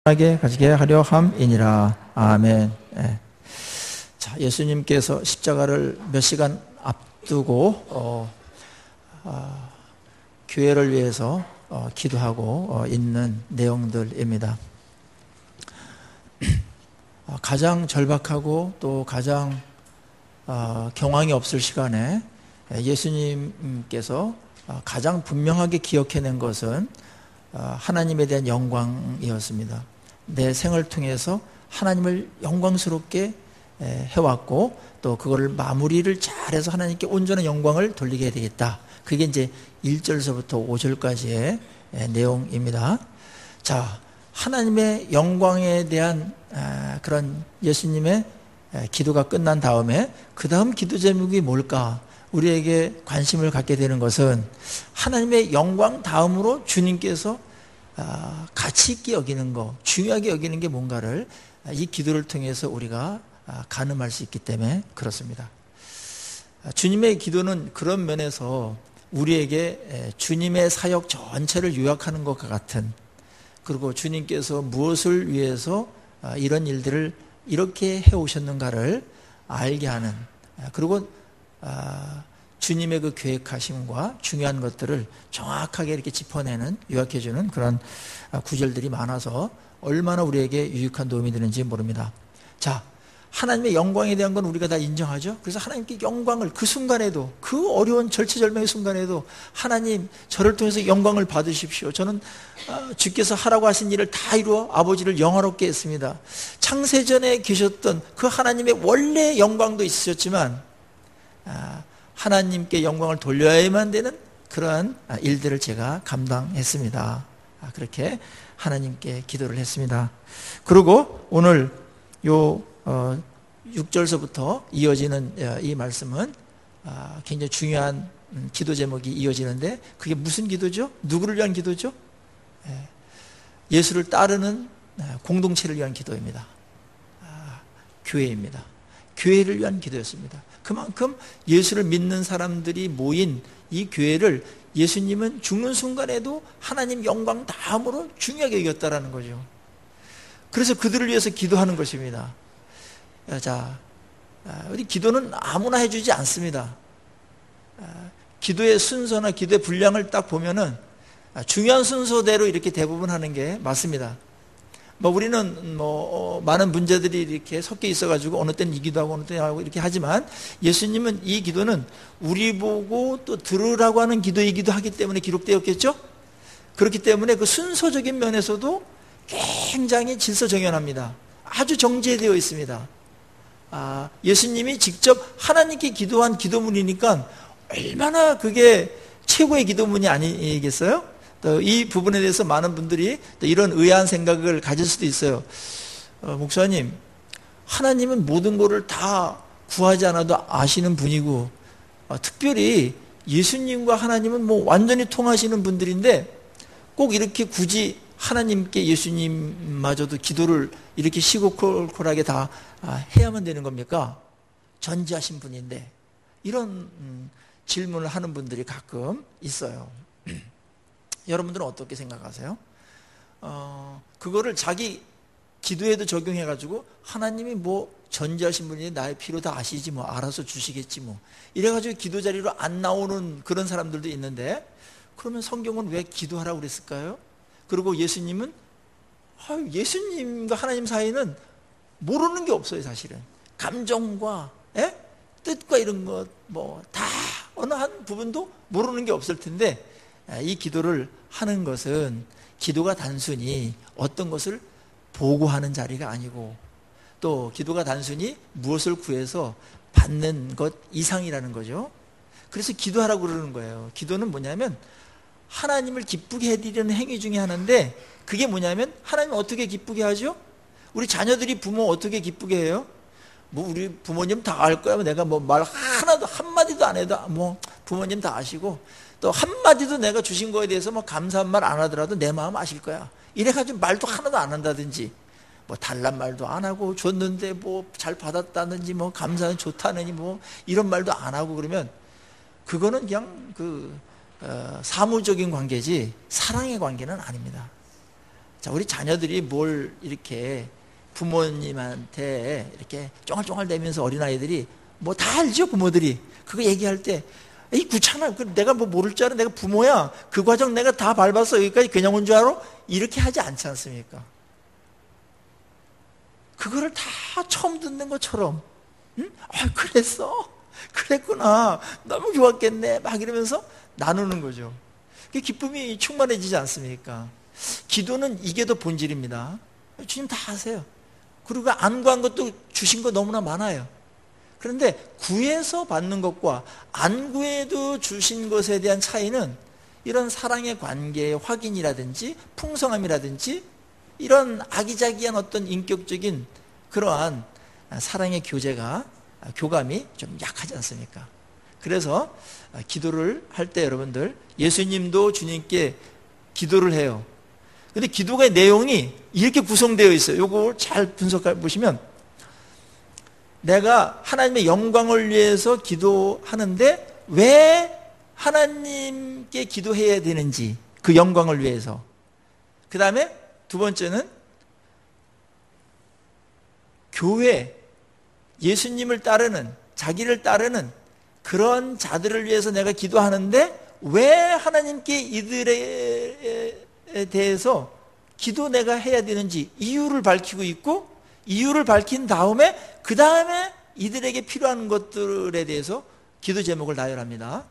하게 가지게 하려 함이니라. 아멘. 예. 자, 예수님께서 십자가를 몇 시간 앞두고 교회를 위해서 기도하고 있는 내용들입니다. 가장 절박하고 또 가장 경황이 없을 시간에 예수님께서 가장 분명하게 기억해낸 것은 하나님에 대한 영광이었습니다. 내 생을 통해서 하나님을 영광스럽게 해왔고 또 그거를 마무리를 잘해서 하나님께 온전한 영광을 돌리게 해야 되겠다. 그게 이제 1절서부터 5절까지의 내용입니다. 자, 하나님의 영광에 대한 그런 예수님의 기도가 끝난 다음에 그 다음 기도 제목이 뭘까? 우리에게 관심을 갖게 되는 것은 하나님의 영광 다음으로 주님께서 가치 있게 여기는 거, 중요하게 여기는 게 뭔가를 이 기도를 통해서 우리가 가늠할 수 있기 때문에 그렇습니다. 주님의 기도는 그런 면에서 우리에게 주님의 사역 전체를 요약하는 것과 같은, 그리고 주님께서 무엇을 위해서 이런 일들을 이렇게 해오셨는가를 알게 하는, 그리고 주님의 그 계획하심과 중요한 것들을 정확하게 이렇게 짚어내는, 요약해주는 그런 구절들이 많아서 얼마나 우리에게 유익한 도움이 되는지 모릅니다. 자, 하나님의 영광에 대한 건 우리가 다 인정하죠. 그래서 하나님께 영광을 그 순간에도, 그 어려운 절체절명의 순간에도 하나님 저를 통해서 영광을 받으십시오. 저는 주께서 하라고 하신 일을 다 이루어 아버지를 영화롭게 했습니다. 창세전에 계셨던 그 하나님의 원래 영광도 있으셨지만 하나님께 영광을 돌려야만 되는 그러한 일들을 제가 감당했습니다. 그렇게 하나님께 기도를 했습니다. 그리고 오늘 요 6절서부터 이어지는 이 말씀은 굉장히 중요한 기도 제목이 이어지는데, 그게 무슨 기도죠? 누구를 위한 기도죠? 예수를 따르는 공동체를 위한 기도입니다. 교회입니다. 교회를 위한 기도였습니다. 그만큼 예수를 믿는 사람들이 모인 이 교회를 예수님은 죽는 순간에도 하나님 영광 다음으로 중요하게 여겼다라는 거죠. 그래서 그들을 위해서 기도하는 것입니다. 자, 우리 기도는 아무나 해주지 않습니다. 기도의 순서나 기도의 분량을 딱 보면은 중요한 순서대로 이렇게 대부분 하는 게 맞습니다. 우리는 많은 문제들이 이렇게 섞여 있어가지고 어느 때는 이 기도하고 어느 때는 하고 이렇게 하지만, 예수님은 이 기도는 우리 보고 또 들으라고 하는 기도이기도 하기 때문에 기록되었겠죠? 그렇기 때문에 그 순서적인 면에서도 굉장히 질서정연합니다. 아주 정제되어 있습니다. 예수님이 직접 하나님께 기도한 기도문이니까 얼마나 그게 최고의 기도문이 아니겠어요? 또 이 부분에 대해서 많은 분들이 또 이런 의아한 생각을 가질 수도 있어요. 목사님, 하나님은 모든 것을 다 구하지 않아도 아시는 분이고, 특별히 예수님과 하나님은 완전히 통하시는 분들인데 꼭 이렇게 굳이 하나님께 예수님마저도 기도를 이렇게 시고콜콜하게 다 해야만 되는 겁니까? 전지하신 분인데. 이런 질문을 하는 분들이 가끔 있어요. 여러분들은 어떻게 생각하세요? 그거를 자기 기도에도 적용해가지고 하나님이 전지하신 분이 나의 필요 다 아시지 알아서 주시겠지 이래가지고 기도 자리로 안 나오는 그런 사람들도 있는데, 그러면 성경은 왜 기도하라고 그랬을까요? 그리고 예수님은 예수님과 하나님 사이는 모르는 게 없어요. 사실은 감정과 뜻과 이런 것 다 어느 한 부분도 모르는 게 없을 텐데, 이 기도를 하는 것은 기도가 단순히 어떤 것을 보고하는 자리가 아니고, 또 기도가 단순히 무엇을 구해서 받는 것 이상이라는 거죠. 그래서 기도하라고 그러는 거예요. 기도는 뭐냐면 하나님을 기쁘게 해드리는 행위 중에 하나인데, 그게 뭐냐면 하나님 어떻게 기쁘게 하죠? 우리 자녀들이 부모 어떻게 기쁘게 해요? 우리 부모님 다 알 거야. 내가 말 하나도 한마디도 안 해도 부모님 다 아시고, 또 한마디도 내가 주신 거에 대해서 감사한 말 안 하더라도 내 마음 아실 거야. 이래가지고 말도 하나도 안 한다든지, 달란 말도 안 하고, 줬는데 잘 받았다든지, 감사는 좋다느니 이런 말도 안 하고 그러면 그거는 그냥 사무적인 관계지 사랑의 관계는 아닙니다. 자, 우리 자녀들이 뭘 이렇게 부모님한테 이렇게 쫑알쫑알대면서 어린아이들이 뭐 다 알죠, 부모들이. 그거 얘기할 때, 이 귀찮아. 내가 뭐 모를 줄 알아. 내가 부모야. 그 과정 내가 다 밟아서 여기까지 그냥 온 줄 알아? 이렇게 하지 않지 않습니까? 그거를 다 처음 듣는 것처럼, 응? 아, 그랬어? 그랬구나. 너무 좋았겠네. 막 이러면서 나누는 거죠. 그 기쁨이 충만해지지 않습니까? 기도는 이게 더 본질입니다. 주님 다 아세요. 그리고 안 구한 것도 주신 거 너무나 많아요. 그런데 구해서 받는 것과 안 구해도 주신 것에 대한 차이는 이런 사랑의 관계의 확인이라든지 풍성함이라든지 이런 아기자기한 어떤 인격적인 그러한 사랑의 교감이 좀 약하지 않습니까? 그래서 기도를 할 때 여러분들, 예수님도 주님께 기도를 해요. 근데 기도의 내용이 이렇게 구성되어 있어요. 요거 잘 분석해 보시면, 내가 하나님의 영광을 위해서 기도하는데 왜 하나님께 기도해야 되는지, 그 영광을 위해서. 그 다음에 두 번째는 교회, 예수님을 따르는, 자기를 따르는 그런 자들을 위해서 내가 기도하는데 왜 하나님께 이들에 대해서 기도 내가 해야 되는지 이유를 밝히고 있고, 이유를 밝힌 다음에 그 다음에 이들에게 필요한 것들에 대해서 기도 제목을 나열합니다.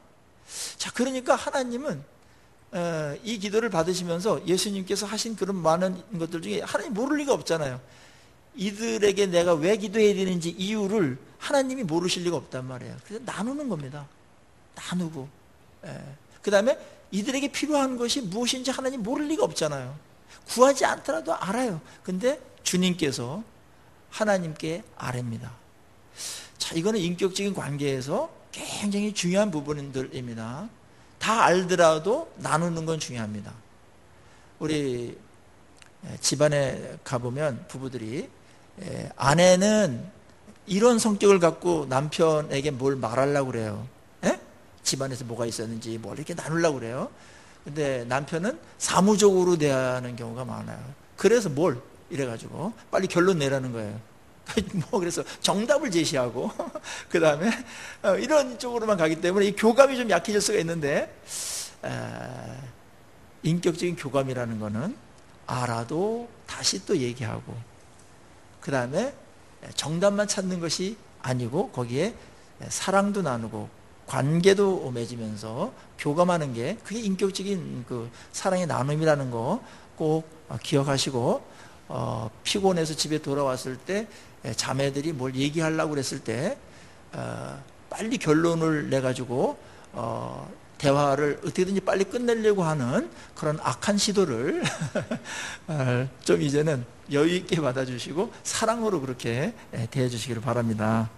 자, 그러니까 하나님은 이 기도를 받으시면서 예수님께서 하신 그런 많은 것들 중에 하나님 모를 리가 없잖아요. 이들에게 내가 왜 기도해야 되는지 이유를 하나님이 모르실 리가 없단 말이에요. 그래서 나누는 겁니다. 나누고. 그 다음에 이들에게 필요한 것이 무엇인지 하나님 모를 리가 없잖아요. 구하지 않더라도 알아요. 근데 주님께서 하나님께 아뢰입니다. 자, 이거는 인격적인 관계에서 굉장히 중요한 부분들입니다. 다 알더라도 나누는 건 중요합니다. 우리 집안에 가보면 부부들이, 아내는 이런 성격을 갖고 남편에게 뭘 말하려고 그래요. 집안에서 뭐가 있었는지 뭘 이렇게 나누려고 그래요. 근데 남편은 사무적으로 대하는 경우가 많아요. 그래서 뭘 이래가지고 빨리 결론 내라는 거예요. 그래서 정답을 제시하고 그 다음에 이런 쪽으로만 가기 때문에 이 교감이 좀 약해질 수가 있는데, 인격적인 교감이라는 거는 알아도 다시 또 얘기하고, 그 다음에 정답만 찾는 것이 아니고 거기에 사랑도 나누고 관계도 맺으면서 교감하는 게, 그게 인격적인 그 사랑의 나눔이라는 거 꼭 기억하시고, 피곤해서 집에 돌아왔을 때 자매들이 뭘 얘기하려고 그랬을 때 빨리 결론을 내가지고 대화를 어떻게든지 빨리 끝내려고 하는 그런 악한 시도를 좀 이제는 여유 있게 받아주시고 사랑으로 그렇게 대해주시기를 바랍니다.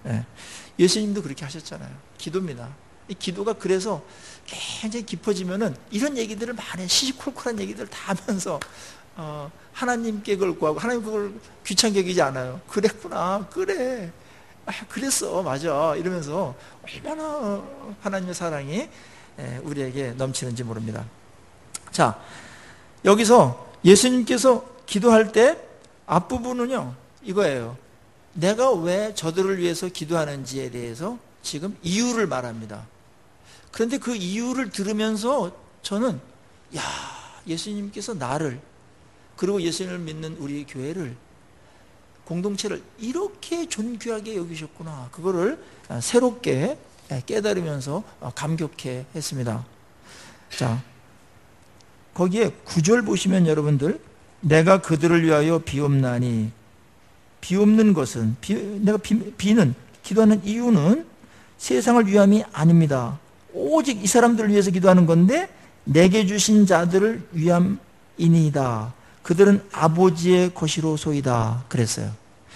예수님도 그렇게 하셨잖아요. 기도입니다. 이 기도가 그래서 굉장히 깊어지면은 이런 얘기들을 많이 시시콜콜한 얘기들 다 하면서 하나님께 그걸 구하고, 하나님 그걸 귀찮게 여기지 않아요. 그랬구나, 그래, 그랬어, 맞아, 이러면서 얼마나 하나님의 사랑이 우리에게 넘치는지 모릅니다. 자, 여기서 예수님께서 기도할 때 앞부분은요 이거예요. 내가 왜 저들을 위해서 기도하는지에 대해서 지금 이유를 말합니다. 그런데 그 이유를 들으면서 저는, 야, 예수님께서 나를, 그리고 예수님을 믿는 우리 교회를, 공동체를 이렇게 존귀하게 여기셨구나, 그거를 새롭게 깨달으면서 감격해 했습니다. 자, 거기에 9절 보시면 여러분들, 내가 그들을 위하여 비옵나니, 비옵는 것은, 내가 비는, 기도하는 이유는 세상을 위함이 아닙니다. 오직 이 사람들을 위해서 기도하는 건데 내게 주신 자들을 위함이니이다. 그들은 아버지의 것이로소이다 그랬어요.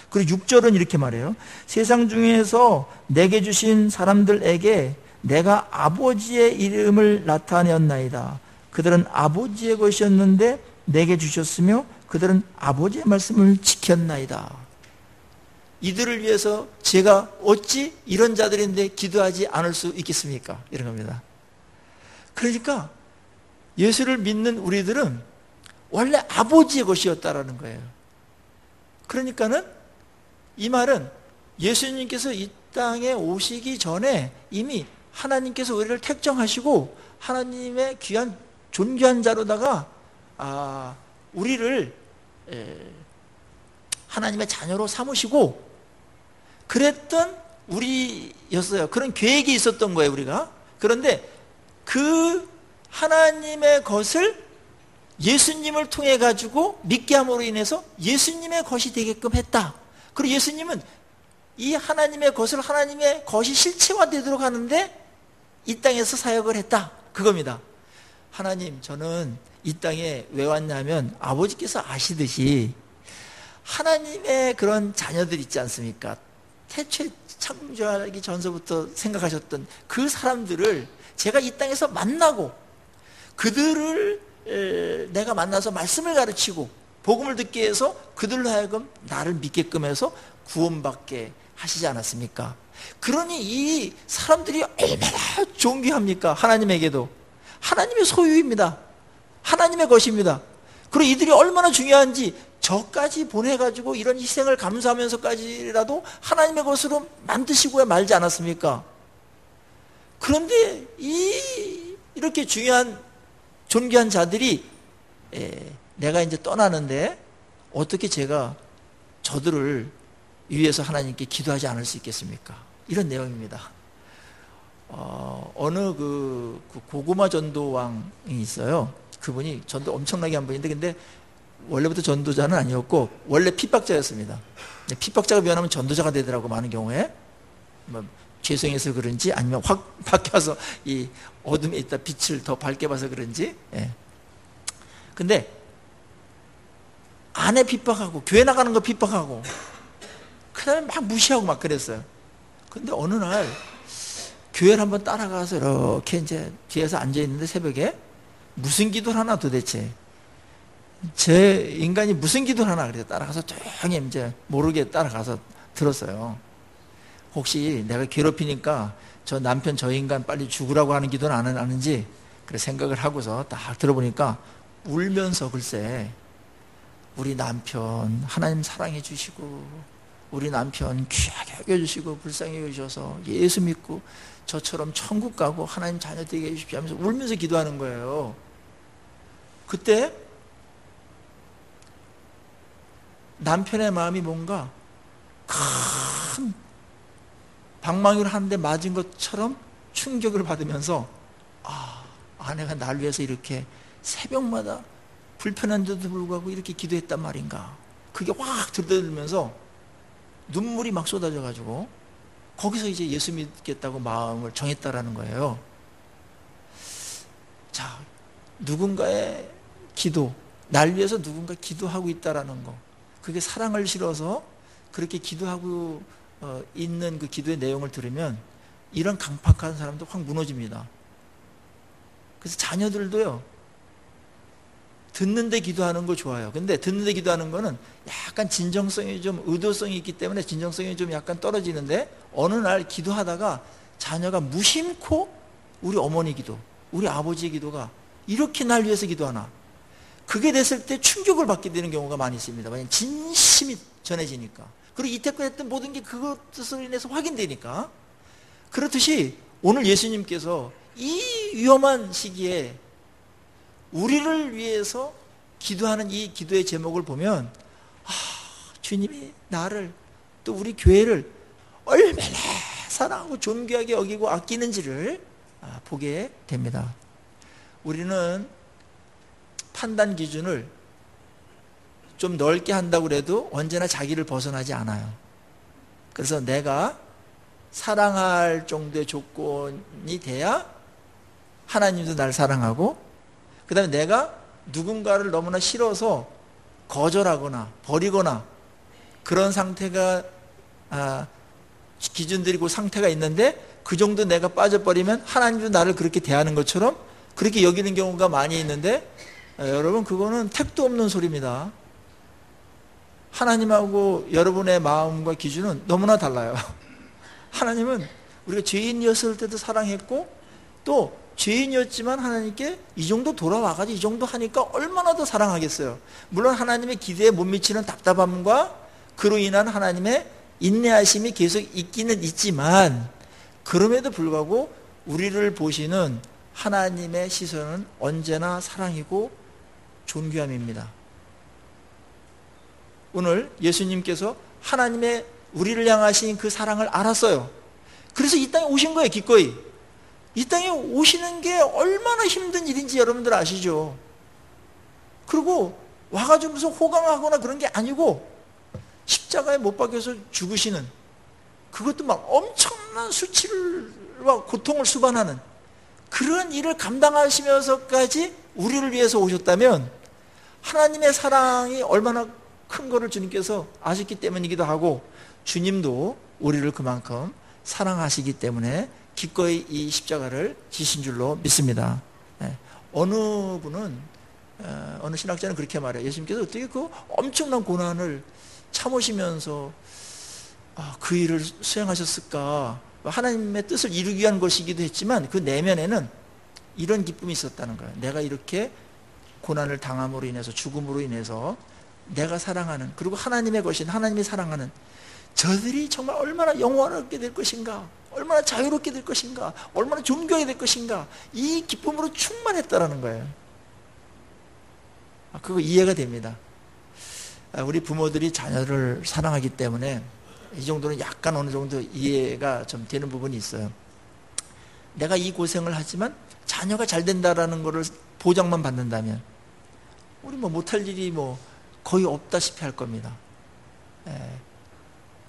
그리고 6절은 이렇게 말해요. 세상 중에서 내게 주신 사람들에게 내가 아버지의 이름을 나타내었나이다. 그들은 아버지의 것이었는데 내게 주셨으며 그들은 아버지의 말씀을 지켰나이다. 이들을 위해서 제가 어찌 이런 자들인데 기도하지 않을 수 있겠습니까? 이런 겁니다. 그러니까 예수를 믿는 우리들은 원래 아버지의 것이었다라는 거예요. 그러니까는 이 말은 예수님께서 이 땅에 오시기 전에 이미 하나님께서 우리를 택정하시고 하나님의 귀한 존귀한 자로다가 우리를 하나님의 자녀로 삼으시고 그랬던 우리였어요. 그런 계획이 있었던 거예요, 우리가. 그런데 그 하나님의 것을 예수님을 통해 가지고 믿게 함으로 인해서 예수님의 것이 되게끔 했다. 그리고 예수님은 이 하나님의 것을 하나님의 것이 실체화되도록 하는데 이 땅에서 사역을 했다. 그겁니다. 하나님, 저는 이 땅에 왜 왔냐면 아버지께서 아시듯이 하나님의 그런 자녀들 있지 않습니까? 태초에 창조하기 전서부터 생각하셨던 그 사람들을 제가 이 땅에서 만나고 그들을 내가 만나서 말씀을 가르치고 복음을 듣게 해서 그들로 하여금 나를 믿게끔 해서 구원받게 하시지 않았습니까? 그러니 이 사람들이 얼마나 존귀합니까? 하나님에게도 하나님의 소유입니다. 하나님의 것입니다. 그리고 이들이 얼마나 중요한지 저까지 보내가지고 이런 희생을 감수하면서까지라도 하나님의 것으로 만드시고야 말지 않았습니까? 그런데 이렇게 중요한 존귀한 자들이 내가 이제 떠나는데 어떻게 제가 저들을 위해서 하나님께 기도하지 않을 수 있겠습니까? 이런 내용입니다. 어느 그 고구마 전도왕이 있어요. 그분이 전도 엄청나게 한 분인데 근데 원래부터 전도자는 아니었고 원래 핍박자였습니다. 핍박자가 변하면 전도자가 되더라고, 많은 경우에. 뭐 죄송해서 그런지 아니면 확 바뀌어서 이 어둠에 있다 빛을 더 밝게 봐서 그런지. 근데 아내 핍박하고 교회 나가는 거 핍박하고 그 다음에 막 무시하고 막 그랬어요. 근데 어느 날 교회를 한번 따라가서 이렇게 이제 뒤에서 앉아있는데 새벽에 무슨 기도를 하나 도대체. 제 인간이 무슨 기도를 하나 그래서 따라가서 조용히 이제 모르게 따라가서 들었어요. 혹시 내가 괴롭히니까 저 남편 저 인간 빨리 죽으라고 하는 기도는 안 하는지 그래 생각을 하고서 딱 들어보니까 울면서 글쎄 우리 남편 하나님 사랑해 주시고 우리 남편 귀하게 여겨주시고 불쌍히 여겨주셔서 예수 믿고 저처럼 천국 가고 하나님 자녀 되게 해주십시오 하면서 울면서 기도하는 거예요. 그때 남편의 마음이 뭔가 큰 방망이를 하는데 맞은 것처럼 충격을 받으면서 아내가 날 위해서 이렇게 새벽마다 불편한데도 불구하고 이렇게 기도했단 말인가. 그게 확 들려들면서 눈물이 막 쏟아져 가지고 거기서 이제 예수 믿겠다고 마음을 정했다라는 거예요. 자, 누군가의 기도, 날 위해서 누군가 기도하고 있다라는 거, 그게 사랑을 실어서 그렇게 기도하고 있는 그 기도의 내용을 들으면 이런 강팍한 사람도 확 무너집니다. 그래서 자녀들도요, 듣는데 기도하는 거 좋아요. 근데 듣는데 기도하는 거는 약간 진정성이 좀 의도성이 있기 때문에 진정성이 좀 약간 떨어지는데 어느 날 기도하다가 자녀가 무심코 우리 어머니 기도, 우리 아버지의 기도가 이렇게 날 위해서 기도하나, 그게 됐을 때 충격을 받게 되는 경우가 많이 있습니다. 왜냐하면 진심이 전해지니까. 그리고 이때껏 했던 모든 게 그것으로 인해서 확인되니까. 그렇듯이 오늘 예수님께서 이 위험한 시기에 우리를 위해서 기도하는 이 기도의 제목을 보면 주님이 나를 또 우리 교회를 얼마나 사랑하고 존귀하게 여기고 아끼는지를 보게 됩니다. 우리는 판단 기준을 좀 넓게 한다고 해도 언제나 자기를 벗어나지 않아요. 그래서 내가 사랑할 정도의 조건이 돼야 하나님도 날 사랑하고, 그 다음에 내가 누군가를 너무나 싫어서 거절하거나 버리거나 그런 상태가 기준들이 그 상태가 있는데 그 정도 내가 빠져버리면 하나님도 나를 그렇게 대하는 것처럼 그렇게 여기는 경우가 많이 있는데, 여러분 그거는 택도 없는 소리입니다. 하나님하고 여러분의 마음과 기준은 너무나 달라요. 하나님은 우리가 죄인이었을 때도 사랑했고 또 죄인이었지만 하나님께 이 정도 돌아와가지고 이 정도 하니까 얼마나 더 사랑하겠어요. 물론 하나님의 기대에 못 미치는 답답함과 그로 인한 하나님의 인내하심이 계속 있기는 있지만, 그럼에도 불구하고 우리를 보시는 하나님의 시선은 언제나 사랑이고 존귀함입니다. 오늘 예수님께서 하나님의 우리를 향하신 그 사랑을 알았어요. 그래서 이 땅에 오신 거예요. 기꺼이. 이 땅에 오시는 게 얼마나 힘든 일인지 여러분들 아시죠? 그리고 와가지고 무슨 호강하거나 그런 게 아니고 십자가에 못 박혀서 죽으시는, 그것도 막 엄청난 수치와 고통을 수반하는 그런 일을 감당하시면서까지 우리를 위해서 오셨다면 하나님의 사랑이 얼마나 큰 거를 주님께서 아셨기 때문이기도 하고, 주님도 우리를 그만큼 사랑하시기 때문에 기꺼이 이 십자가를 지신 줄로 믿습니다. 어느 분은, 어느 신학자는 그렇게 말해요. 예수님께서 어떻게 그 엄청난 고난을 참으시면서 그 일을 수행하셨을까? 하나님의 뜻을 이루기 위한 것이기도 했지만 그 내면에는 이런 기쁨이 있었다는 거예요. 내가 이렇게 고난을 당함으로 인해서, 죽음으로 인해서 내가 사랑하는, 그리고 하나님의 것인, 하나님이 사랑하는 저들이 정말 얼마나 영원하게 될 것인가, 얼마나 자유롭게 될 것인가, 얼마나 존귀하게 될 것인가, 이 기쁨으로 충만했다라는 거예요. 그거 이해가 됩니다. 우리 부모들이 자녀를 사랑하기 때문에 이 정도는 약간 어느 정도 이해가 좀 되는 부분이 있어요. 내가 이 고생을 하지만 자녀가 잘 된다라는 거를 보장만 받는다면 우리 뭐 못할 일이 뭐 거의 없다시피 할 겁니다.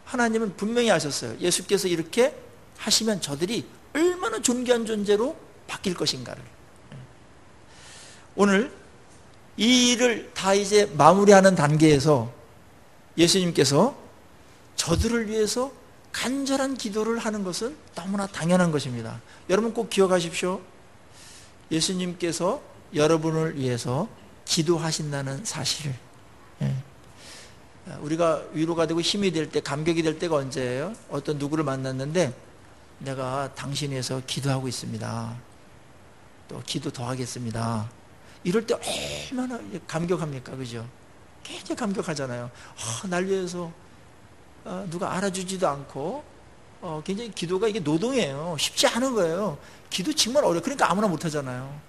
하나님은 분명히 아셨어요. 예수께서 이렇게 하시면 저들이 얼마나 존귀한 존재로 바뀔 것인가를. 오늘 이 일을 다 이제 마무리하는 단계에서 예수님께서 저들을 위해서 간절한 기도를 하는 것은 너무나 당연한 것입니다. 여러분 꼭 기억하십시오. 예수님께서 여러분을 위해서 기도하신다는 사실을. 우리가 위로가 되고 힘이 될 때, 감격이 될 때가 언제예요? 어떤 누구를 만났는데 내가 당신 위해서 기도하고 있습니다. 또 기도 더 하겠습니다. 이럴 때 얼마나 감격합니까? 그죠? 굉장히 감격하잖아요. 날 위해서 누가 알아주지도 않고 굉장히 기도가 이게 노동이에요. 쉽지 않은 거예요. 기도 정말 어려워요. 그러니까 아무나 못하잖아요.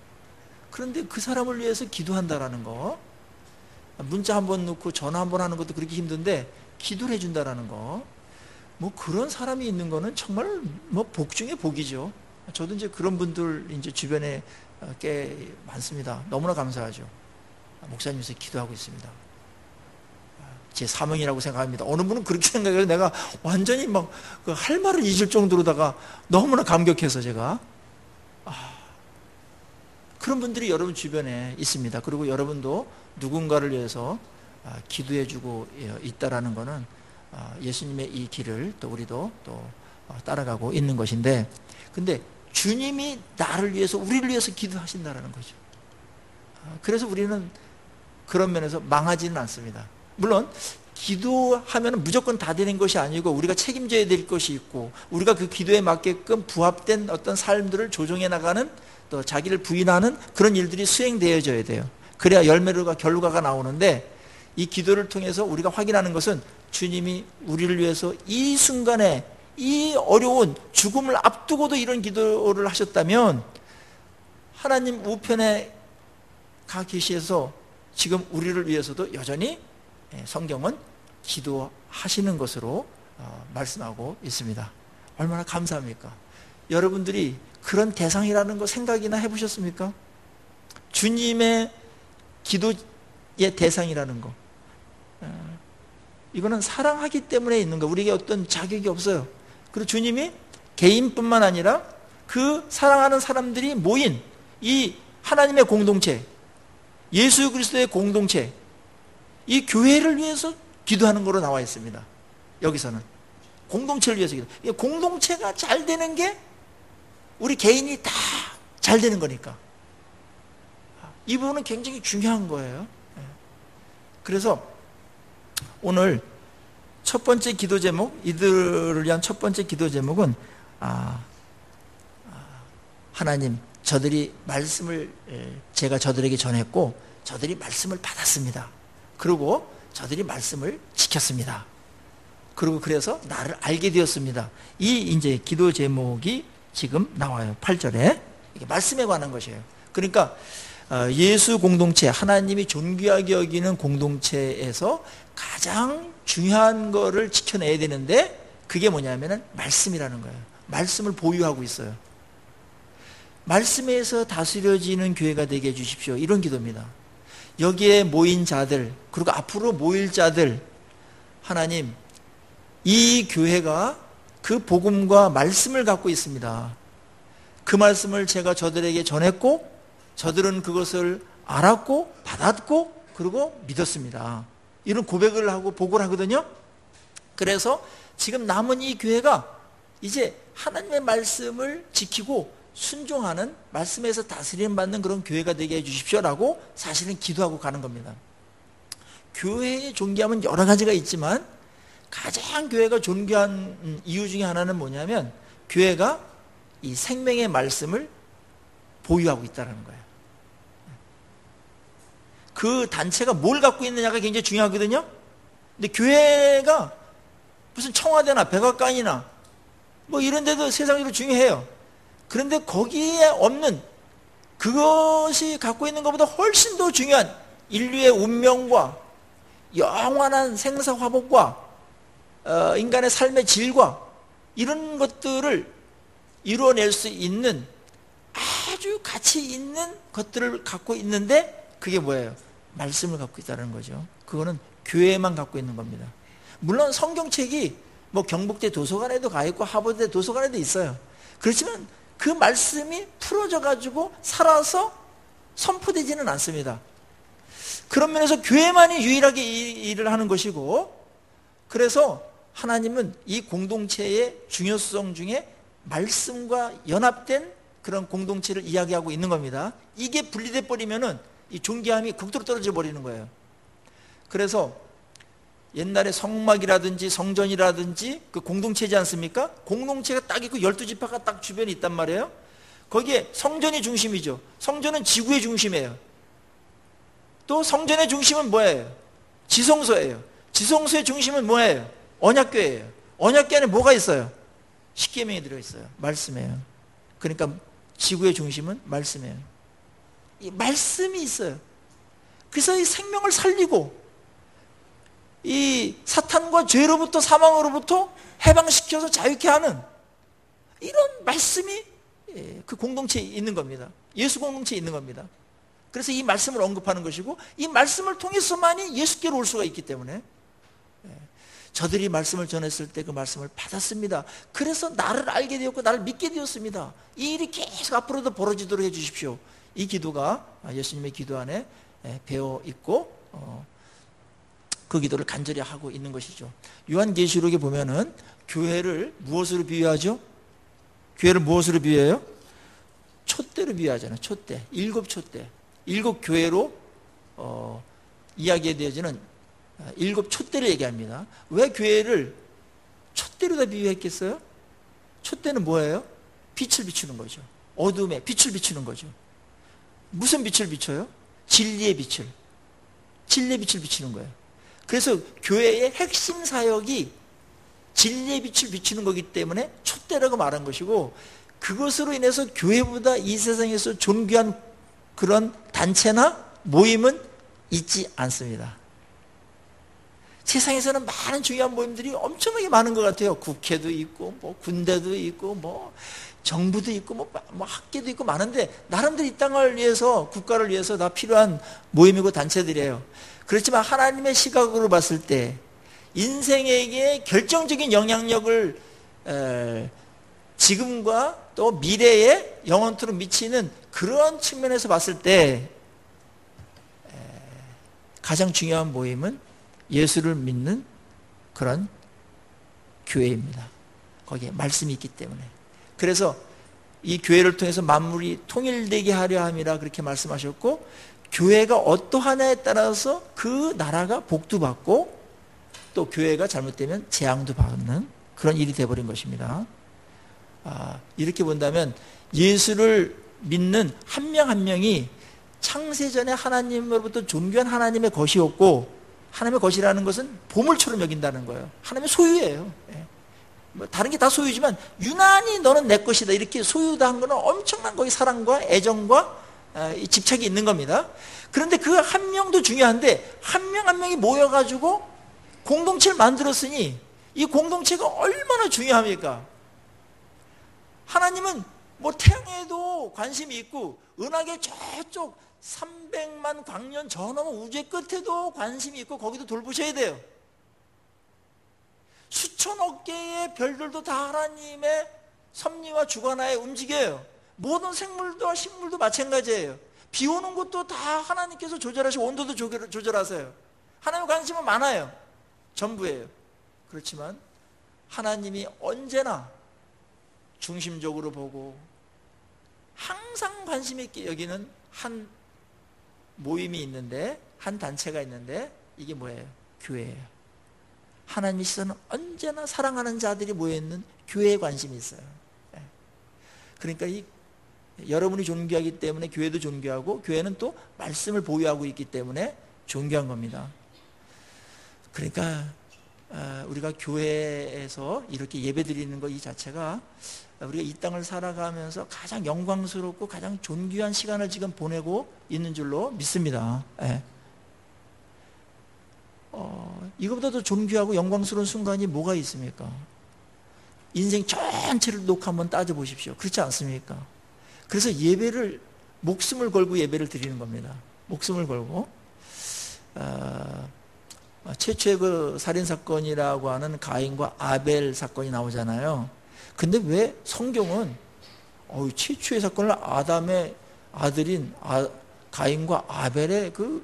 그런데 그 사람을 위해서 기도한다라는 거, 문자 한번 넣고 전화 한번 하는 것도 그렇게 힘든데 기도를 해준다라는 거, 뭐 그런 사람이 있는 거는 정말 뭐 복 중에 복이죠. 저도 이제 그런 분들 이제 주변에 꽤 많습니다. 너무나 감사하죠. 목사님께서 기도하고 있습니다. 제 사명이라고 생각합니다. 어느 분은 그렇게 생각해요. 내가 완전히 막 할 말을 잊을 정도로다가 너무나 감격해서 제가 그런 분들이 여러분 주변에 있습니다. 그리고 여러분도 누군가를 위해서 기도해주고 있다라는 것은 예수님의 이 길을 또 우리도 또 따라가고 있는 것인데, 근데 주님이 나를 위해서, 우리를 위해서 기도하신다라는 거죠. 그래서 우리는 그런 면에서 망하지는 않습니다. 물론 기도하면 무조건 다 되는 것이 아니고 우리가 책임져야 될 것이 있고, 우리가 그 기도에 맞게끔 부합된 어떤 삶들을 조정해 나가는, 또 자기를 부인하는 그런 일들이 수행되어져야 돼요. 그래야 열매가, 결과가 나오는데, 이 기도를 통해서 우리가 확인하는 것은 주님이 우리를 위해서 이 순간에, 이 어려운 죽음을 앞두고도 이런 기도를 하셨다면 하나님 우편에 가 계셔서 지금 우리를 위해서도 여전히 성경은 기도하시는 것으로 말씀하고 있습니다. 얼마나 감사합니까? 여러분들이 그런 대상이라는 거 생각이나 해보셨습니까? 주님의 기도의 대상이라는 거, 이거는 사랑하기 때문에 있는 거, 우리에게 어떤 자격이 없어요. 그리고 주님이 개인뿐만 아니라 그 사랑하는 사람들이 모인 이 하나님의 공동체, 예수 그리스도의 공동체, 이 교회를 위해서 기도하는 거로 나와 있습니다. 여기서는 공동체를 위해서 기도. 공동체가 잘 되는 게 우리 개인이 다 잘 되는 거니까 이 부분은 굉장히 중요한 거예요. 그래서 오늘 첫 번째 기도 제목, 이들을 위한 첫 번째 기도 제목은 하나님 저들이 말씀을 제가 저들에게 전했고 저들이 말씀을 받았습니다. 그리고 저들이 말씀을 지켰습니다. 그리고 그래서 나를 알게 되었습니다. 이 이제 기도 제목이 지금 나와요. 8절에. 이게 말씀에 관한 것이에요. 그러니까 예수 공동체, 하나님이 존귀하게 여기는 공동체에서 가장 중요한 거를 지켜내야 되는데 그게 뭐냐면은 말씀이라는 거예요. 말씀을 보유하고 있어요. 말씀에서 다스려지는 교회가 되게 해주십시오. 이런 기도입니다. 여기에 모인 자들, 그리고 앞으로 모일 자들, 하나님, 이 교회가 그 복음과 말씀을 갖고 있습니다. 그 말씀을 제가 저들에게 전했고 저들은 그것을 알았고 받았고 그리고 믿었습니다. 이런 고백을 하고 보고를 하거든요. 그래서 지금 남은 이 교회가 이제 하나님의 말씀을 지키고 순종하는, 말씀에서 다스림 받는 그런 교회가 되게 해주십시오라고 사실은 기도하고 가는 겁니다. 교회의 존귀함은 여러 가지가 있지만 가장 교회가 존귀한 이유 중에 하나는 뭐냐면 교회가 이 생명의 말씀을 보유하고 있다는 거예요. 그 단체가 뭘 갖고 있느냐가 굉장히 중요하거든요. 근데 교회가 무슨 청와대나 백악관이나 뭐 이런 데도 세상적으로 중요해요. 그런데 거기에 없는, 그것이 갖고 있는 것보다 훨씬 더 중요한 인류의 운명과 영원한 생사 화복과 인간의 삶의 질과 이런 것들을 이루어낼 수 있는 아주 가치 있는 것들을 갖고 있는데 그게 뭐예요? 말씀을 갖고 있다는 거죠. 그거는 교회만 갖고 있는 겁니다. 물론 성경책이 뭐 경북대 도서관에도 가 있고 하버드대 도서관에도 있어요. 그렇지만 그 말씀이 풀어져 가지고 살아서 선포되지는 않습니다. 그런 면에서 교회만이 유일하게 이 일을 하는 것이고, 그래서 하나님은 이 공동체의 중요성 중에 말씀과 연합된 그런 공동체를 이야기하고 있는 겁니다. 이게 분리돼 버리면은 이 존귀함이 극도로 떨어져 버리는 거예요. 그래서 옛날에 성막이라든지 성전이라든지 그 공동체지 않습니까? 공동체가 딱 있고 12지파가 딱 주변에 있단 말이에요. 거기에 성전이 중심이죠. 성전은 지구의 중심이에요. 또 성전의 중심은 뭐예요? 지성소예요. 지성소의 중심은 뭐예요? 언약궤예요. 언약궤 안에 뭐가 있어요? 십계명이 들어있어요. 말씀이에요. 그러니까 지구의 중심은 말씀이에요. 이 말씀이 있어요. 그래서 이 생명을 살리고 이 사탄과 죄로부터, 사망으로부터 해방시켜서 자유케 하는 이런 말씀이 그 공동체에 있는 겁니다. 예수 공동체에 있는 겁니다. 그래서 이 말씀을 언급하는 것이고, 이 말씀을 통해서만이 예수께로 올 수가 있기 때문에 저들이 말씀을 전했을 때 그 말씀을 받았습니다. 그래서 나를 알게 되었고 나를 믿게 되었습니다. 이 일이 계속 앞으로도 벌어지도록 해주십시오. 이 기도가 예수님의 기도 안에 배어 있고 그 기도를 간절히 하고 있는 것이죠. 요한계시록에 보면은 교회를 무엇으로 비유하죠? 교회를 무엇으로 비유해요? 촛대로 비유하잖아요. 촛대. 7촛대. 7교회로 이야기되어지는 7촛대를 얘기합니다. 왜 교회를 촛대로다 비유했겠어요? 촛대는 뭐예요? 빛을 비추는 거죠. 어둠에 빛을 비추는 거죠. 무슨 빛을 비춰요? 진리의 빛을. 진리의 빛을 비추는 거예요. 그래서 교회의 핵심 사역이 진리의 빛을 비추는 거기 때문에 촛대라고 말한 것이고, 그것으로 인해서 교회보다 이 세상에서 존귀한 그런 단체나 모임은 있지 않습니다. 세상에서는 많은 중요한 모임들이 엄청나게 많은 것 같아요. 국회도 있고 뭐 군대도 있고 뭐 정부도 있고 뭐 학계도 있고 많은데, 나름대로 이 땅을 위해서, 국가를 위해서 다 필요한 모임이고 단체들이에요. 그렇지만 하나님의 시각으로 봤을 때 인생에게 결정적인 영향력을 지금과 또 미래에 영원토록 미치는 그런 측면에서 봤을 때 가장 중요한 모임은 예수를 믿는 그런 교회입니다. 거기에 말씀이 있기 때문에. 그래서 이 교회를 통해서 만물이 통일되게 하려 함이라 그렇게 말씀하셨고, 교회가 어떠하냐에 따라서 그 나라가 복도 받고 또 교회가 잘못되면 재앙도 받는 그런 일이 되어버린 것입니다. 이렇게 본다면 예수를 믿는 한 명 한 명이 창세전에 하나님으로부터 존귀한 하나님의 것이었고, 하나님의 것이라는 것은 보물처럼 여긴다는 거예요. 하나님의 소유예요. 뭐 다른 게 다 소유지만 유난히 너는 내 것이다 이렇게 소유다 한 거는 엄청난 거기 사랑과 애정과 집착이 있는 겁니다. 그런데 그 한 명도 중요한데 한 명 한 명이 모여가지고 공동체를 만들었으니 이 공동체가 얼마나 중요합니까? 하나님은 뭐 태양에도 관심이 있고 은하계 저쪽 300만 광년 저 너머 우주의 끝에도 관심이 있고 거기도 돌보셔야 돼요. 수천억 개의 별들도 다 하나님의 섭리와 주관하에 움직여요. 모든 생물과 식물도 마찬가지예요. 비 오는 것도 다 하나님께서 조절하시고 온도도 조절하세요. 하나님의 관심은 많아요. 전부예요. 그렇지만 하나님이 언제나 중심적으로 보고 항상 관심 있게 여기는 한 모임이 있는데, 한 단체가 있는데, 이게 뭐예요? 교회예요. 하나님의 시선은 언제나 사랑하는 자들이 모여있는 교회에 관심이 있어요. 그러니까 여러분이 존귀하기 때문에 교회도 존귀하고, 교회는 또 말씀을 보유하고 있기 때문에 존귀한 겁니다. 그러니까 우리가 교회에서 이렇게 예배 드리는 것 이 자체가 우리가 이 땅을 살아가면서 가장 영광스럽고 가장 존귀한 시간을 지금 보내고 있는 줄로 믿습니다. 이것보다 더 존귀하고 영광스러운 순간이 뭐가 있습니까? 인생 전체를 놓고 한번 따져보십시오. 그렇지 않습니까? 그래서 예배를 목숨을 걸고 예배를 드리는 겁니다. 목숨을 걸고. 최초의 그 살인사건이라고 하는 가인과 아벨 사건이 나오잖아요. 근데 왜 성경은 최초의 사건을 아담의 아들인 가인과 아벨의 그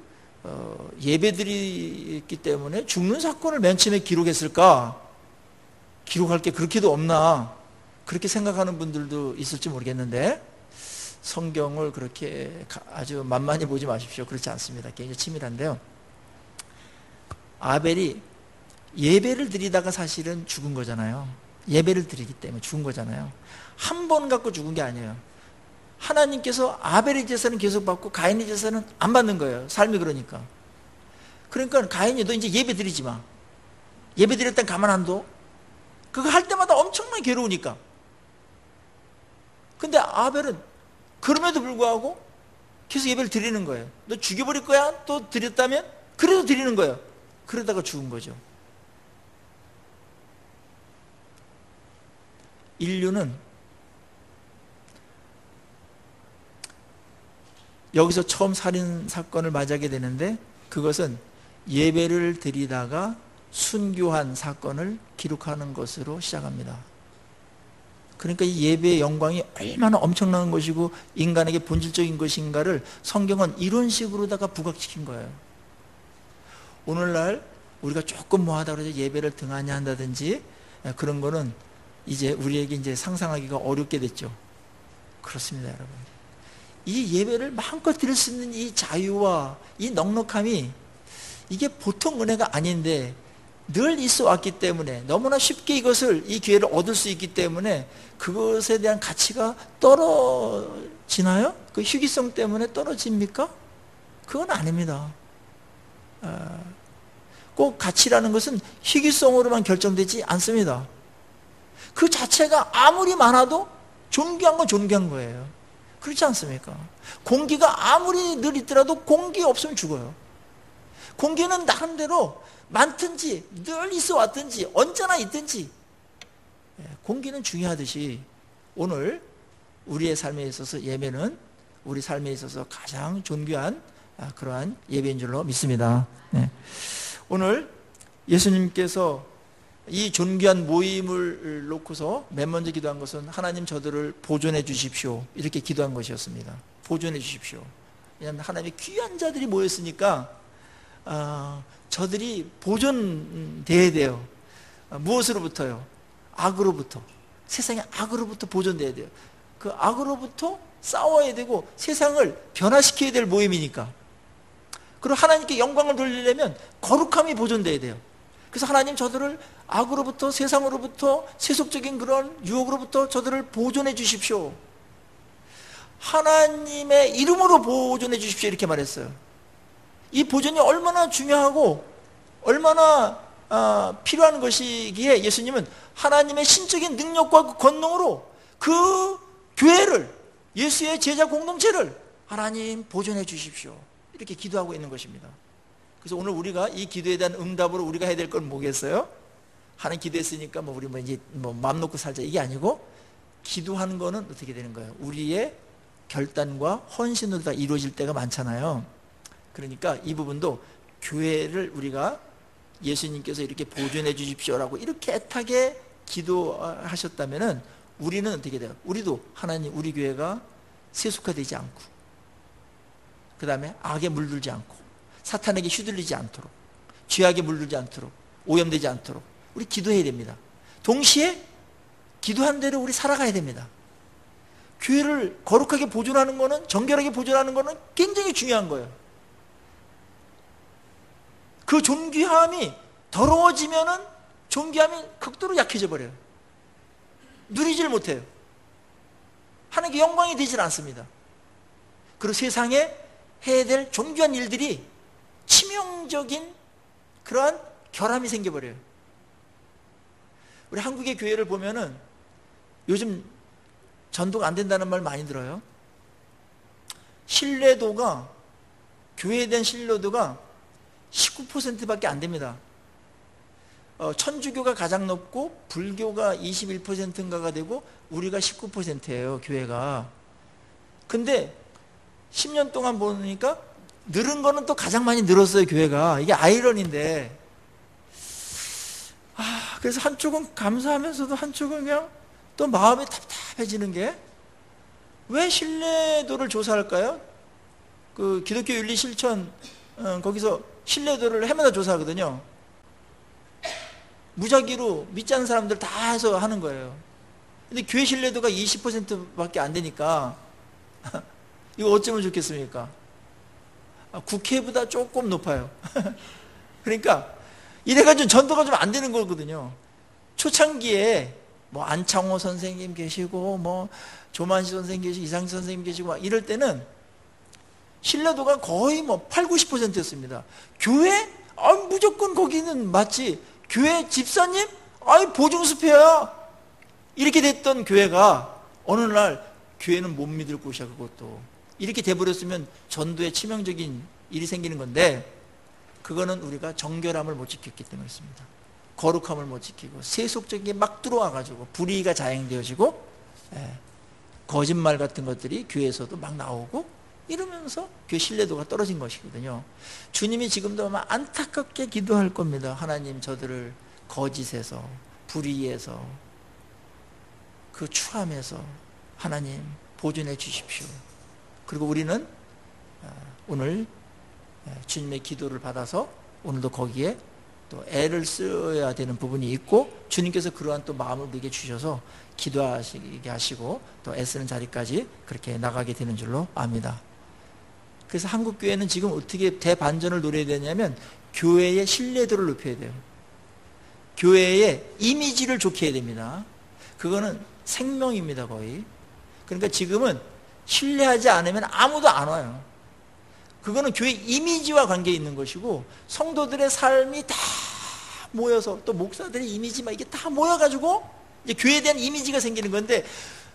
예배드리기 때문에 죽는 사건을 맨 처음에 기록했을까? 기록할 게 그렇게도 없나? 그렇게 생각하는 분들도 있을지 모르겠는데 성경을 그렇게 아주 만만히 보지 마십시오. 그렇지 않습니다. 굉장히 치밀한데요. 아벨이 예배를 드리다가 사실은 죽은 거잖아요. 예배를 드리기 때문에 죽은 거잖아요. 한 번 갖고 죽은 게 아니에요. 하나님께서 아벨의 제사는 계속 받고 가인의 제사는 안 받는 거예요. 삶이 그러니까. 그러니까 가인이 너 이제 예배 드리지 마. 예배 드릴 땐 가만 안 둬. 그거 할 때마다 엄청나게 괴로우니까. 근데 아벨은 그럼에도 불구하고 계속 예배를 드리는 거예요. 너 죽여버릴 거야? 또 드렸다면? 그래도 드리는 거예요. 그러다가 죽은 거죠. 인류는 여기서 처음 살인사건을 맞이하게 되는데 그것은 예배를 드리다가 순교한 사건을 기록하는 것으로 시작합니다. 그러니까 이 예배의 영광이 얼마나 엄청난 것이고 인간에게 본질적인 것인가를 성경은 이런 식으로다가 부각시킨 거예요. 오늘날 우리가 조금 뭐하다 그래서 예배를 등한히 한다든지 그런 거는 이제 우리에게 이제 상상하기가 어렵게 됐죠. 그렇습니다, 여러분. 이 예배를 마음껏 드릴 수 있는 이 자유와 이 넉넉함이 이게 보통 은혜가 아닌데 늘 있어 왔기 때문에 너무나 쉽게 이 기회를 얻을 수 있기 때문에 그것에 대한 가치가 떨어지나요? 그 희귀성 때문에 떨어집니까? 그건 아닙니다. 꼭 가치라는 것은 희귀성으로만 결정되지 않습니다. 그 자체가 아무리 많아도 존귀한 건 존귀한 거예요. 그렇지 않습니까? 공기가 아무리 늘 있더라도 공기 없으면 죽어요. 공기는 나름대로 많든지 늘 있어 왔든지 언제나 있든지 공기는 중요하듯이 오늘 우리의 삶에 있어서 예배는 우리 삶에 있어서 가장 존귀한 그러한 예배인 줄로 믿습니다. 오늘 예수님께서 이 존귀한 모임을 놓고서 맨 먼저 기도한 것은 하나님 저들을 보존해 주십시오 이렇게 기도한 것이었습니다. 보존해 주십시오. 왜냐하면 하나님의 귀한 자들이 모였으니까 저들이 보존돼야 돼요. 무엇으로부터요? 악으로부터. 세상의 악으로부터 보존돼야 돼요. 그 악으로부터 싸워야 되고 세상을 변화시켜야 될 모임이니까. 그리고 하나님께 영광을 돌리려면 거룩함이 보존돼야 돼요. 그래서 하나님 저들을 악으로부터 세상으로부터 세속적인 그런 유혹으로부터 저들을 보존해 주십시오. 하나님의 이름으로 보존해 주십시오 이렇게 말했어요. 이 보존이 얼마나 중요하고 얼마나 필요한 것이기에 예수님은 하나님의 신적인 능력과 그 권능으로 그 교회를, 예수의 제자 공동체를 하나님 보존해 주십시오 이렇게 기도하고 있는 것입니다. 그래서 오늘 우리가 이 기도에 대한 응답으로 우리가 해야 될 건 뭐겠어요? 하나님 기도했으니까 우리 이제 맘 놓고 살자 이게 아니고, 기도하는 거는 어떻게 되는 거예요? 우리의 결단과 헌신으로 다 이루어질 때가 많잖아요. 그러니까 이 부분도 교회를 우리가 예수님께서 이렇게 보존해 주십시오라고 이렇게 애타게 기도하셨다면은 우리는 어떻게 돼요? 우리도 하나님, 우리 교회가 세속화되지 않고, 그 다음에 악에 물들지 않고, 사탄에게 휘둘리지 않도록, 죄악에 물들지 않도록, 오염되지 않도록 우리 기도해야 됩니다. 동시에 기도한 대로 우리 살아가야 됩니다. 교회를 거룩하게 보존하는 거는, 정결하게 보존하는 거는 굉장히 중요한 거예요. 그 존귀함이 더러워지면은 존귀함이 극도로 약해져 버려요. 누리질 못해요. 하나님께 영광이 되질 않습니다. 그리고 세상에 해야 될 존귀한 일들이 치명적인 그러한 결함이 생겨버려요. 우리 한국의 교회를 보면은 요즘 전도가 안 된다는 말 많이 들어요. 신뢰도가, 교회에 대한 신뢰도가 19%밖에 안 됩니다. 천주교가 가장 높고 불교가 21%인가가 되고 우리가 19%예요, 교회가. 근데 10년 동안 보니까 늘은 거는 또 가장 많이 늘었어요, 교회가. 이게 아이러니인데, 그래서 한쪽은 감사하면서도 한쪽은 그냥 또 마음이 답답해지는 게, 왜 신뢰도를 조사할까요? 그 기독교 윤리 실천 거기서 신뢰도를 해마다 조사하거든요. 무작위로 믿지 않는 사람들 다 해서 하는 거예요. 근데 교회 신뢰도가 20%밖에 안 되니까 이거 어쩌면 좋겠습니까? 국회보다 조금 높아요. 그러니까 이래가지고 전도가 좀 안 되는 거거든요. 초창기에 안창호 선생님 계시고 조만시 선생님 계시고 이상희 선생님 계시고 막 이럴 때는 신뢰도가 거의 8, 90%였습니다. 교회? 무조건 거기는 맞지. 교회 집사님? 보증수표야. 이렇게 됐던 교회가 어느 날 교회는 못 믿을 곳이야, 그것도. 이렇게 돼버렸으면 전도에 치명적인 일이 생기는 건데, 그거는 우리가 정결함을 못 지켰기 때문이었습니다. 거룩함을 못 지키고 세속적인 게 막 들어와가지고 불의가 자행되어지고 거짓말 같은 것들이 교회에서도 막 나오고 이러면서 교회 신뢰도가 떨어진 것이거든요. 주님이 지금도 아마 안타깝게 기도할 겁니다. 하나님, 저들을 거짓에서, 불의에서, 그 추함에서 하나님 보존해 주십시오. 그리고 우리는 오늘 주님의 기도를 받아서 오늘도 거기에 또 애를 써야 되는 부분이 있고, 주님께서 그러한 또 마음을 우리에게 주셔서 기도하시게 하시고 또 애쓰는 자리까지 그렇게 나가게 되는 줄로 압니다. 그래서 한국교회는 지금 어떻게 대반전을 노려야 되냐면, 교회의 신뢰도를 높여야 돼요. 교회의 이미지를 좋게 해야 됩니다. 그거는 생명입니다, 거의. 그러니까 지금은 신뢰하지 않으면 아무도 안 와요. 그거는 교회 이미지와 관계 있는 것이고, 성도들의 삶이 다 모여서, 또 목사들의 이미지 막 이게 다 모여가지고 이제 교회에 대한 이미지가 생기는 건데,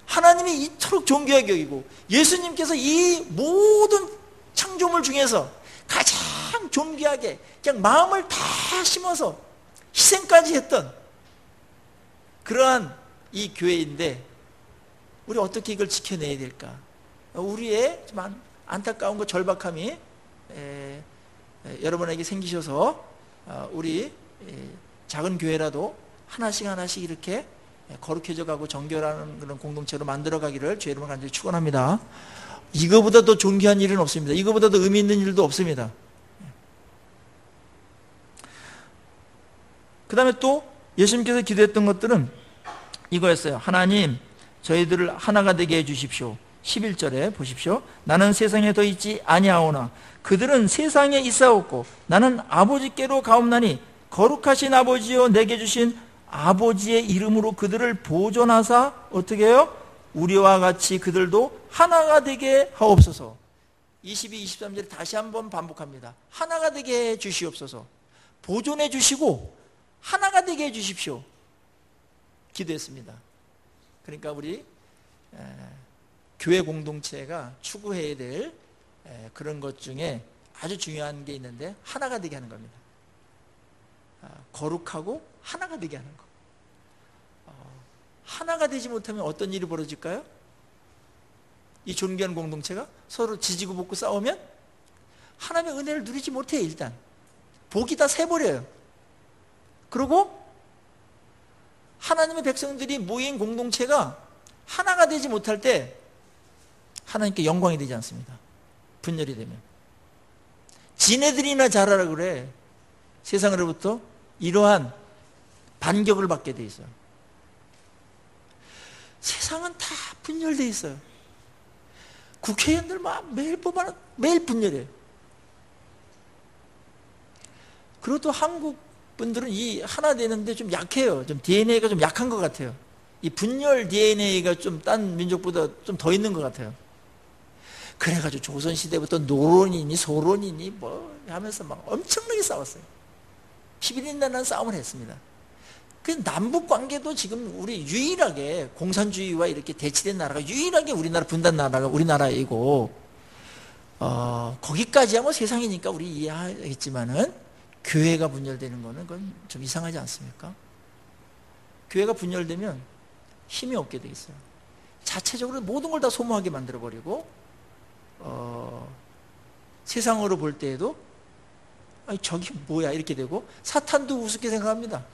하나님이 이토록 존귀하게 여기고 예수님께서 이 모든 창조물 중에서 가장 존귀하게 그냥 마음을 다 심어서 희생까지 했던 그러한 이 교회인데, 우리 어떻게 이걸 지켜내야 될까? 우리의 좀 안타까운 것, 절박함이 여러분에게 생기셔서 우리 작은 교회라도 하나씩 하나씩 이렇게 거룩해져 가고 정결하는 그런 공동체로 만들어 가기를 주의 이름으로 간절히 축원합니다. 이거보다 더 존귀한 일은 없습니다. 이거보다 더 의미 있는 일도 없습니다. 그 다음에 또 예수님께서 기도했던 것들은 이거였어요. 하나님, 저희들을 하나가 되게 해주십시오. 11절에 보십시오. 나는 세상에 더 있지 아니하오나 그들은 세상에 있사옵고 나는 아버지께로 가옵나니 거룩하신 아버지여 내게 주신 아버지의 이름으로 그들을 보존하사 어떻게 해요? 우리와 같이 그들도 하나가 되게 하옵소서. 22, 23절에 다시 한번 반복합니다. 하나가 되게 해 주시옵소서. 보존해 주시고 하나가 되게 해 주십시오. 기도했습니다. 그러니까 우리 교회 공동체가 추구해야 될 그런 것 중에 아주 중요한 게 있는데 하나가 되게 하는 겁니다. 거룩하고 하나가 되게 하는 거. 하나가 되지 못하면 어떤 일이 벌어질까요? 이 존귀한 공동체가 서로 지지고 볶고 싸우면 하나님의 은혜를 누리지 못해요. 일단 복이 다 새버려요. 그리고 하나님의 백성들이 모인 공동체가 하나가 되지 못할 때 하나님께 영광이 되지 않습니다. 분열이 되면 지네들이나 잘하라 그래. 세상으로부터 이러한 반격을 받게 돼 있어요. 세상은 다 분열돼 있어요. 국회의원들 막 매일 뽑아는 매일 분열해요. 그리고 또 한국 분들은 이 하나 되는데 좀 약해요. 좀 DNA가 좀 약한 것 같아요. 이 분열 DNA가 좀 딴 민족보다 좀 더 있는 것 같아요. 그래가지고 조선시대부터 노론이니 소론이니 뭐 하면서 막 엄청나게 싸웠어요. 11인단한 싸움을 했습니다. 그 남북 관계도 지금 우리 유일하게 공산주의와 이렇게 대치된 나라가 유일하게 우리나라 분단 나라가 우리나라이고 거기까지야 뭐 세상이니까 우리 이해하겠지만은 교회가 분열되는 거는 그건 좀 이상하지 않습니까? 교회가 분열되면 힘이 없게 돼 있어요. 자체적으로 모든 걸 다 소모하게 만들어버리고 세상으로 볼 때에도 아니 저기 뭐야 이렇게 되고 사탄도 우습게 생각합니다.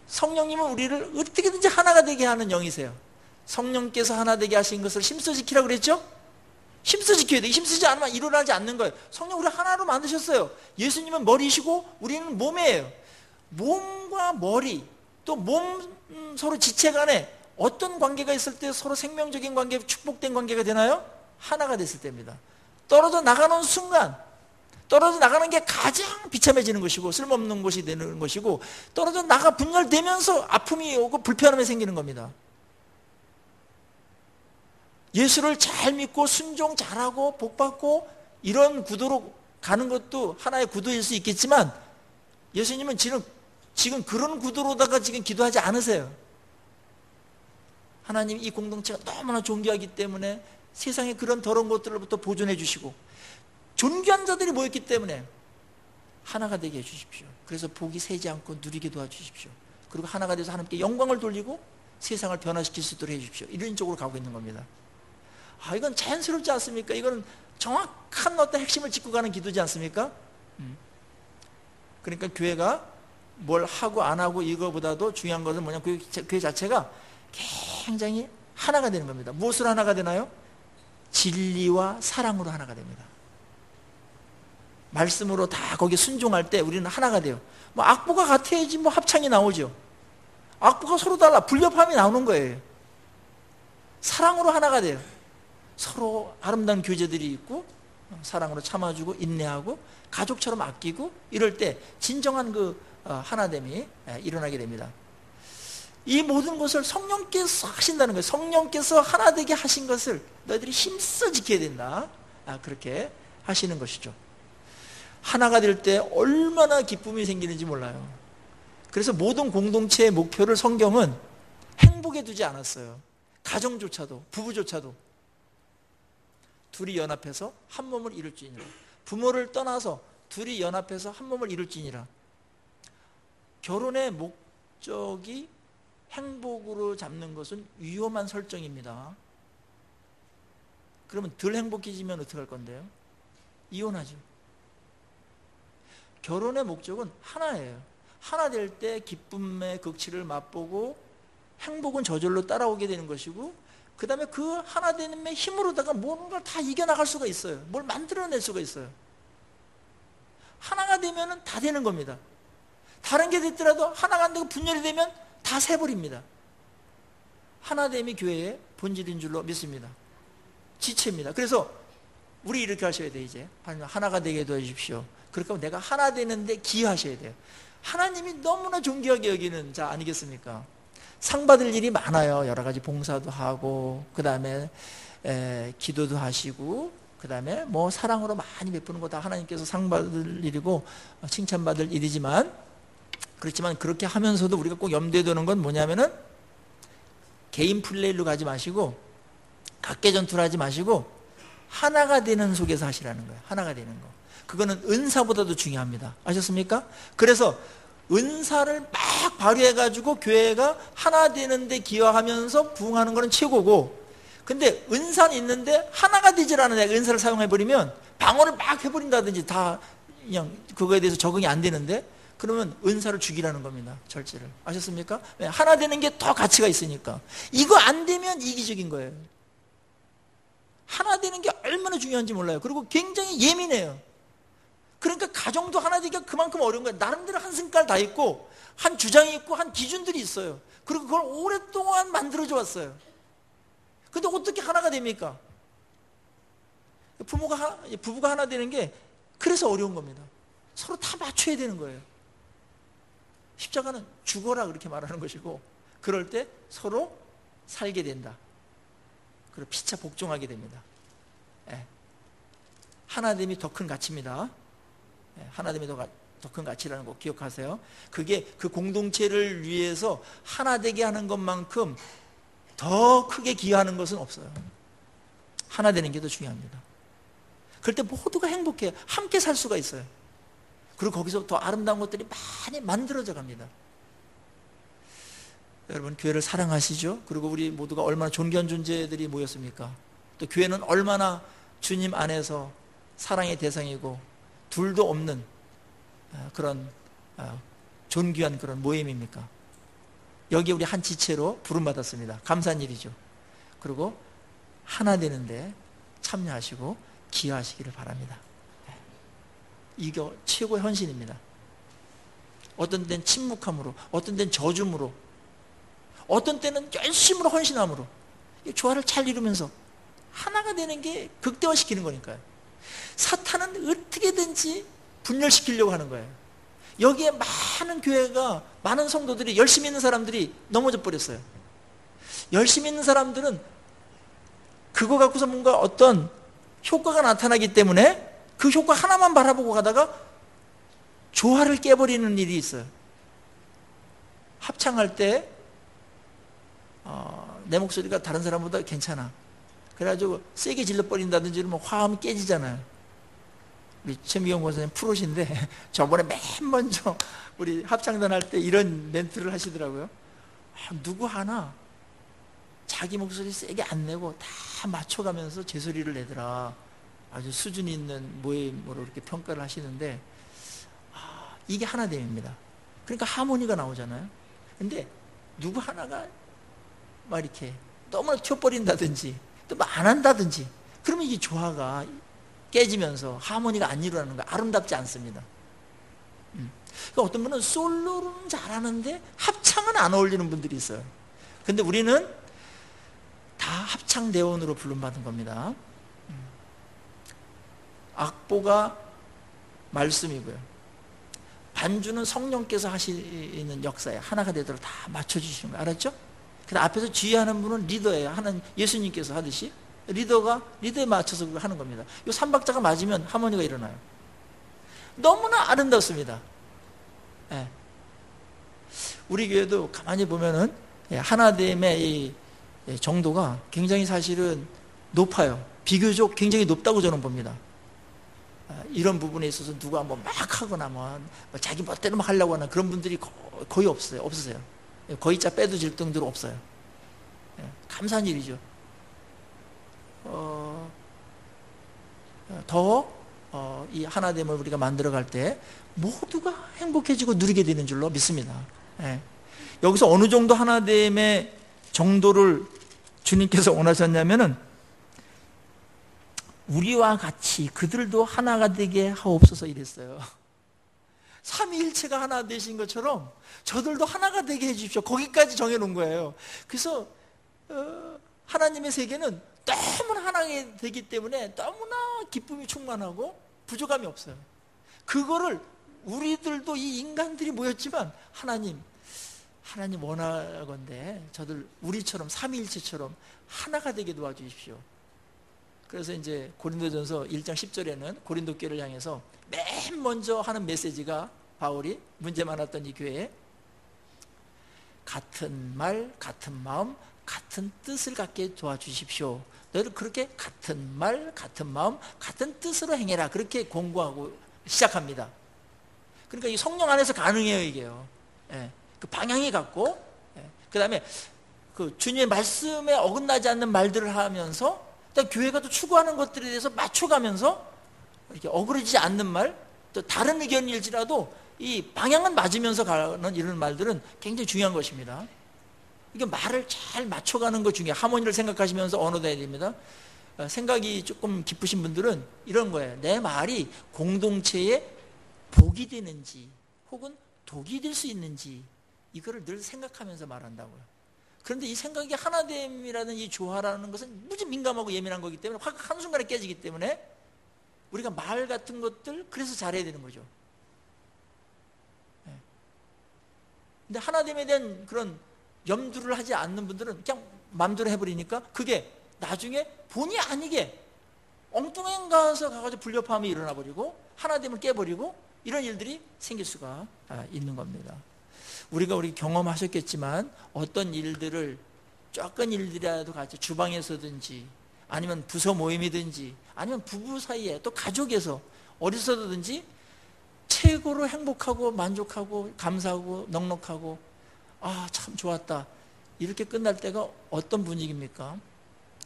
성령님은 우리를 어떻게든지 하나가 되게 하는 영이세요. 성령께서 하나 되게 하신 것을 힘써 지키라고 그랬죠? 힘써 지켜야 돼요. 힘쓰지 않으면 일어나지 않는 거예요. 성령 우리 하나로 만드셨어요. 예수님은 머리시고 우리는 몸이에요. 몸과 머리 또 몸 서로 지체 간에 어떤 관계가 있을 때 서로 생명적인 관계, 축복된 관계가 되나요? 하나가 됐을 때입니다. 떨어져 나가는 순간 떨어져 나가는 게 가장 비참해지는 것이고 쓸모없는 것이 되는 것이고 떨어져 나가 분열되면서 아픔이 오고 불편함이 생기는 겁니다. 예수를 잘 믿고 순종 잘하고 복받고 이런 구도로 가는 것도 하나의 구도일 수 있겠지만 예수님은 지금 그런 구도로다가 지금 기도하지 않으세요. 하나님 이 공동체가 너무나 존귀하기 때문에 세상에 그런 더러운 것들로부터 보존해 주시고 존귀한 자들이 모였기 때문에 하나가 되게 해주십시오. 그래서 복이 새지 않고 누리게 도와주십시오. 그리고 하나가 돼서 하나님께 영광을 돌리고 세상을 변화시킬 수 있도록 해주십시오. 이런 쪽으로 가고 있는 겁니다. 이건 자연스럽지 않습니까? 이건 정확한 어떤 핵심을 짚고 가는 기도지 않습니까? 그러니까 교회가 뭘 하고 안 하고 이거보다도 중요한 것은 뭐냐면 교회 자체가 굉장히 하나가 되는 겁니다. 무엇으로 하나가 되나요? 진리와 사랑으로 하나가 됩니다. 말씀으로 다 거기에 순종할 때 우리는 하나가 돼요. 뭐 악보가 같아야지 뭐 합창이 나오죠. 악보가 서로 달라 불협화음이 나오는 거예요. 사랑으로 하나가 돼요. 서로 아름다운 교제들이 있고 사랑으로 참아주고 인내하고 가족처럼 아끼고 이럴 때 진정한 그 하나됨이 일어나게 됩니다. 이 모든 것을 성령께서 하신다는 거예요. 성령께서 하나 되게 하신 것을 너희들이 힘써 지켜야 된다. 그렇게 하시는 것이죠. 하나가 될 때 얼마나 기쁨이 생기는지 몰라요. 그래서 모든 공동체의 목표를 성경은 행복에 두지 않았어요. 가정조차도 부부조차도 둘이 연합해서 한 몸을 이룰지니라. 부모를 떠나서 둘이 연합해서 한 몸을 이룰지니라. 결혼의 목적이 행복으로 잡는 것은 위험한 설정입니다. 그러면 덜 행복해지면 어떡할 건데요? 이혼하죠. 결혼의 목적은 하나예요. 하나 될 때 기쁨의 극치를 맛보고 행복은 저절로 따라오게 되는 것이고 그 다음에 그 하나 되는의 힘으로다가 뭔가 다 이겨나갈 수가 있어요. 뭘 만들어낼 수가 있어요. 하나가 되면 다 되는 겁니다. 다른 게 됐더라도 하나가 안 되고 분열이 되면 다 새버립니다. 하나됨이 교회의 본질인 줄로 믿습니다. 지체입니다. 그래서 우리 이렇게 하셔야 돼요. 이제 하나가 되게 도와주십시오. 그러니까 내가 하나 되는데 기여하셔야 돼요. 하나님이 너무나 존귀하게 여기는 자 아니겠습니까? 상 받을 일이 많아요. 여러 가지 봉사도 하고, 그 다음에 기도도 하시고, 그 다음에 뭐 사랑으로 많이 베푸는 거 다 하나님께서 상 받을 일이고 칭찬받을 일이지만, 그렇지만 그렇게 하면서도 우리가 꼭 염두에 두는 건 뭐냐면은 개인 플레이로 가지 마시고 각계 전투를 하지 마시고 하나가 되는 속에서 하시라는 거예요. 하나가 되는 거. 그거는 은사보다도 중요합니다. 아셨습니까? 그래서 은사를 막 발휘해가지고 교회가 하나 되는데 기여하면서 부흥하는 거는 최고고, 근데 은사는 있는데 하나가 되질 않은 애가 은사를 사용해버리면 방언을 막 해버린다든지 다 그냥 그거에 대해서 적응이 안 되는데, 그러면 은사를 죽이라는 겁니다. 절제를. 아셨습니까? 하나 되는 게 더 가치가 있으니까. 이거 안 되면 이기적인 거예요. 하나 되는 게 얼마나 중요한지 몰라요. 그리고 굉장히 예민해요. 그러니까 가정도 하나 되기가 그만큼 어려운 거예요. 나름대로 한 승깔 다 있고 한 주장이 있고 한 기준들이 있어요. 그리고 그걸 오랫동안 만들어져 왔어요. 근데 어떻게 하나가 됩니까? 부부가 하나 되는 게 그래서 어려운 겁니다. 서로 다 맞춰야 되는 거예요. 십자가는 죽어라 그렇게 말하는 것이고, 그럴 때 서로 살게 된다. 그리고 피차 복종하게 됩니다. 하나됨이 더 큰 가치입니다. 하나됨이 더 큰 가치라는 거 기억하세요. 그게 그 공동체를 위해서 하나 되게 하는 것만큼 더 크게 기여하는 것은 없어요. 하나 되는 게 더 중요합니다. 그럴 때 모두가 행복해요. 함께 살 수가 있어요. 그리고 거기서 더 아름다운 것들이 많이 만들어져 갑니다. 여러분, 교회를 사랑하시죠? 그리고 우리 모두가 얼마나 존귀한 존재들이 모였습니까? 또 교회는 얼마나 주님 안에서 사랑의 대상이고 둘도 없는 그런 존귀한 그런 모임입니까? 여기 우리 한 지체로 부름받았습니다. 감사한 일이죠. 그리고 하나 되는데 참여하시고 기여하시기를 바랍니다. 이게 최고의 헌신입니다. 어떤 때는 침묵함으로, 어떤 때는 저줌으로, 어떤 때는 열심으로 헌신함으로 이 조화를 잘 이루면서 하나가 되는 게 극대화시키는 거니까요. 사탄은 어떻게든지 분열시키려고 하는 거예요. 여기에 많은 교회가, 많은 성도들이, 열심히 있는 사람들이 넘어져 버렸어요. 열심히 있는 사람들은 그거 갖고서 뭔가 어떤 효과가 나타나기 때문에 그 효과 하나만 바라보고 가다가 조화를 깨버리는 일이 있어요. 합창할 때 내 목소리가 다른 사람보다 괜찮아. 그래가지고 세게 질러버린다든지 이러면 화음이 깨지잖아요. 우리 최미경 권사님 프로신데 저번에 맨 먼저 우리 합창단 할 때 이런 멘트를 하시더라고요. 누구 하나 자기 목소리 세게 안 내고 다 맞춰가면서 제 소리를 내더라. 아주 수준 있는 모임으로 이렇게 평가를 하시는데, 이게 하나됨입니다. 그러니까 하모니가 나오잖아요. 근데 누구 하나가 막 이렇게 너무나 튀어버린다든지 또 안 한다든지 그러면 이게 조화가 깨지면서 하모니가 안 일어나는 거예요. 아름답지 않습니다. 그러니까 어떤 분은 솔로는 잘하는데 합창은 안 어울리는 분들이 있어요. 근데 우리는 다 합창대원으로 부름받은 겁니다. 악보가 말씀이고요. 반주는 성령께서 하시는 역사에 하나가 되도록 다 맞춰주시는 거예요. 알았죠? 근데 앞에서 지휘하는 분은 리더예요. 하나님, 예수님께서 하듯이 리더에 맞춰서 그걸 하는 겁니다. 이 3박자가 맞으면 하모니가 일어나요. 너무나 아름답습니다. 예. 우리 교회도 가만히 보면은 하나됨의 이 정도가 굉장히 사실은 높아요. 비교적 굉장히 높다고 저는 봅니다. 이런 부분에 있어서 누가 뭐 막 하거나 뭐 자기 멋대로 막 하려고 하는 그런 분들이 거의 없으세요. 거의 자 빼도 질 정도로 없어요. 감사한 일이죠. 이 하나됨을 우리가 만들어갈 때 모두가 행복해지고 누리게 되는 줄로 믿습니다. 여기서 어느 정도 하나됨의 정도를 주님께서 원하셨냐면은 우리와 같이 그들도 하나가 되게 하옵소서 이랬어요. 삼위일체가 하나 되신 것처럼 저들도 하나가 되게 해주십시오. 거기까지 정해놓은 거예요. 그래서 하나님의 세계는 너무나 하나가 되기 때문에 너무나 기쁨이 충만하고 부족함이 없어요. 그거를 우리들도 이 인간들이 모였지만 하나님 하나님 원하건대 저들 우리처럼 삼위일체처럼 하나가 되게 도와주십시오. 그래서 이제 고린도전서 1장 10절에는 고린도 교회를 향해서 맨 먼저 하는 메시지가 바울이 문제 많았던 이 교회에 같은 말, 같은 마음, 같은 뜻을 갖게 도와주십시오. 너희들 그렇게 같은 말, 같은 마음, 같은 뜻으로 행해라. 그렇게 공고하고 시작합니다. 그러니까 이 성령 안에서 가능해요, 이게요. 예, 그 방향이 같고, 예, 그 다음에 그 주님의 말씀에 어긋나지 않는 말들을 하면서, 교회가 또 추구하는 것들에 대해서 맞춰가면서 이렇게 어그러지지 않는 말, 또 다른 의견일지라도 이 방향은 맞으면서 가는 이런 말들은 굉장히 중요한 것입니다. 이게 말을 잘 맞춰가는 것 중에 하모니를 생각하시면서 언어도 해야 됩니다. 생각이 조금 깊으신 분들은 이런 거예요. 내 말이 공동체에 복이 되는지 혹은 독이 될 수 있는지 이거를 늘 생각하면서 말한다고요. 그런데 이 생각이 하나됨이라는 이 조화라는 것은 무지 민감하고 예민한 거기 때문에 확 한순간에 깨지기 때문에 우리가 말 같은 것들 그래서 잘해야 되는 거죠. 근데 하나됨에 대한 그런 염두를 하지 않는 분들은 그냥 마음대로 해버리니까 그게 나중에 본의 아니게 엉뚱한 가서 가가지고 불협화음이 일어나버리고 하나됨을 깨버리고 이런 일들이 생길 수가 있는 겁니다. 우리 경험하셨겠지만 어떤 일들을 조금 일들이라도 같이 주방에서든지 아니면 부서 모임이든지 아니면 부부 사이에 또 가족에서 어디서든지 최고로 행복하고 만족하고 감사하고 넉넉하고 참 좋았다 이렇게 끝날 때가 어떤 분위기입니까?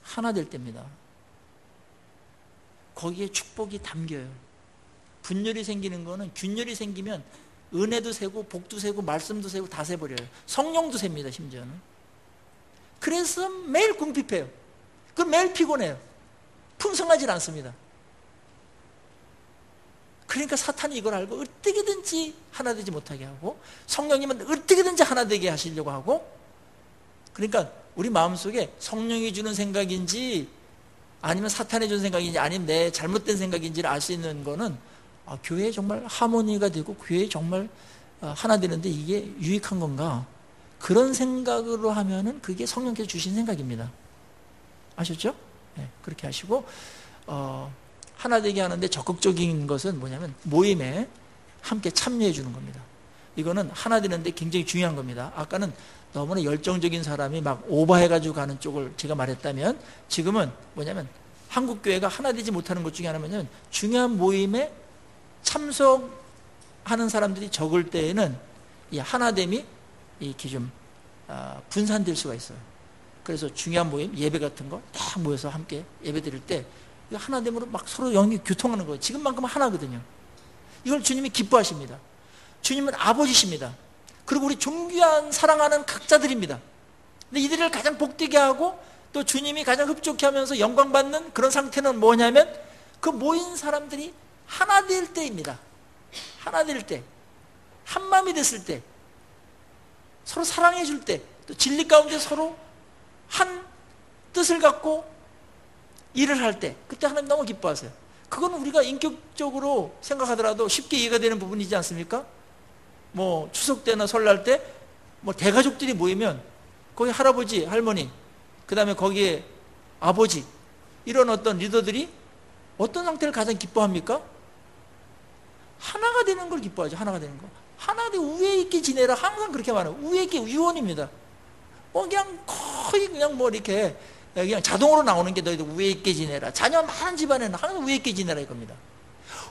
하나 될 때입니다. 거기에 축복이 담겨요. 분열이 생기는 거는 균열이 생기면 은혜도 세고 복도 세고 말씀도 세고 다 세버려요. 성령도 셉니다. 심지어는. 그래서 매일 궁핍해요. 그럼 매일 피곤해요. 풍성하지 않습니다. 그러니까 사탄이 이걸 알고 어떻게든지 하나 되지 못하게 하고 성령님은 어떻게든지 하나 되게 하시려고 하고 그러니까 우리 마음속에 성령이 주는 생각인지 아니면 사탄이 주는 생각인지 아니면 내 잘못된 생각인지를 알 수 있는 거는 교회에 정말 하모니가 되고 교회에 정말 하나 되는데 이게 유익한 건가? 그런 생각으로 하면은 그게 성령께서 주신 생각입니다. 아셨죠? 네, 그렇게 하시고 하나 되게 하는데 적극적인 것은 뭐냐면 모임에 함께 참여해 주는 겁니다. 이거는 하나 되는데 굉장히 중요한 겁니다. 아까는 너무나 열정적인 사람이 막 오버해가지고 가는 쪽을 제가 말했다면 지금은 뭐냐면 한국교회가 하나 되지 못하는 것 중에 하나는 중요한 모임에 참석하는 사람들이 적을 때에는 이 하나됨이 이렇게 좀 분산될 수가 있어요. 그래서 중요한 모임, 예배 같은 거 딱 모여서 함께 예배 드릴 때 하나됨으로 막 서로 영이 교통하는 거예요. 지금만큼은 하나거든요. 이걸 주님이 기뻐하십니다. 주님은 아버지십니다. 그리고 우리 존귀한 사랑하는 각자들입니다. 근데 이들을 가장 복되게 하고 또 주님이 가장 흡족해 하면서 영광받는 그런 상태는 뭐냐면 그 모인 사람들이 하나 될 때입니다. 하나 될 때, 한 마음이 됐을 때, 서로 사랑해 줄 때, 또 진리 가운데 서로 한 뜻을 갖고 일을 할 때, 그때 하나님 너무 기뻐하세요. 그건 우리가 인격적으로 생각하더라도 쉽게 이해가 되는 부분이지 않습니까? 뭐 추석 때나 설날 때 뭐 대가족들이 모이면 거기 할아버지, 할머니, 그 다음에 거기에 아버지 이런 어떤 리더들이 어떤 상태를 가장 기뻐합니까? 하나가 되는 걸 기뻐하죠. 하나가 되는 거. 하나가 되고 우애 있게 지내라. 항상 그렇게 말해요. 우애 있게 유언입니다. 그냥 거의 그냥 뭐 이렇게 그냥 자동으로 나오는 게 너희들 우애 있게 지내라. 자녀 많은 집안에는 항상 우애 있게 지내라 이겁니다.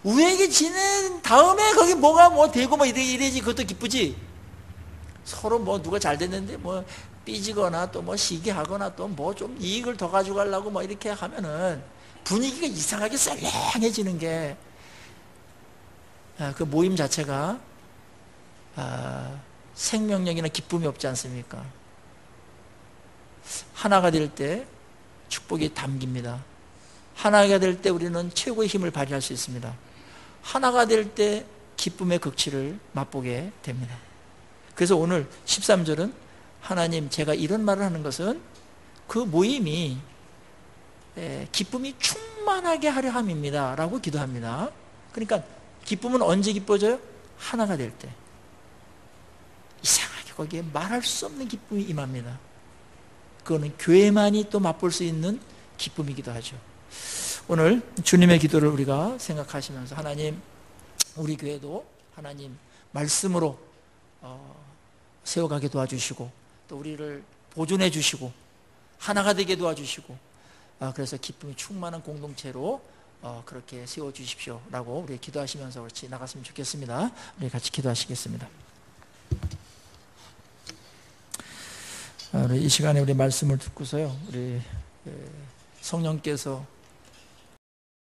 우애 있게 지낸 다음에 거기 뭐가 뭐 되고 뭐 이래지 그것도 기쁘지. 서로 뭐 누가 잘 됐는데 뭐 삐지거나 또 뭐 시기하거나 또 뭐 좀 이익을 더 가져가려고 뭐 이렇게 하면은 분위기가 이상하게 썰렁해지는 게 그 모임 자체가 생명력이나 기쁨이 없지 않습니까? 하나가 될 때 축복이 담깁니다. 하나가 될 때 우리는 최고의 힘을 발휘할 수 있습니다. 하나가 될 때 기쁨의 극치를 맛보게 됩니다. 그래서 오늘 13절은 하나님 제가 이런 말을 하는 것은 그 모임이 기쁨이 충만하게 하려 함입니다 라고 기도합니다. 그러니까 기쁨은 언제 기뻐져요? 하나가 될 때. 이상하게 거기에 말할 수 없는 기쁨이 임합니다. 그거는 교회만이 또 맛볼 수 있는 기쁨이기도 하죠. 오늘 주님의 기도를 우리가 생각하시면서 하나님, 우리 교회도 하나님 말씀으로 세워가게 도와주시고 또 우리를 보존해 주시고 하나가 되게 도와주시고 그래서 기쁨이 충만한 공동체로 그렇게 세워주십시오 라고 우리 기도하시면서 같이 나갔으면 좋겠습니다. 우리 같이 기도하시겠습니다. 우리 이 시간에 우리 말씀을 듣고서요, 우리 성령께서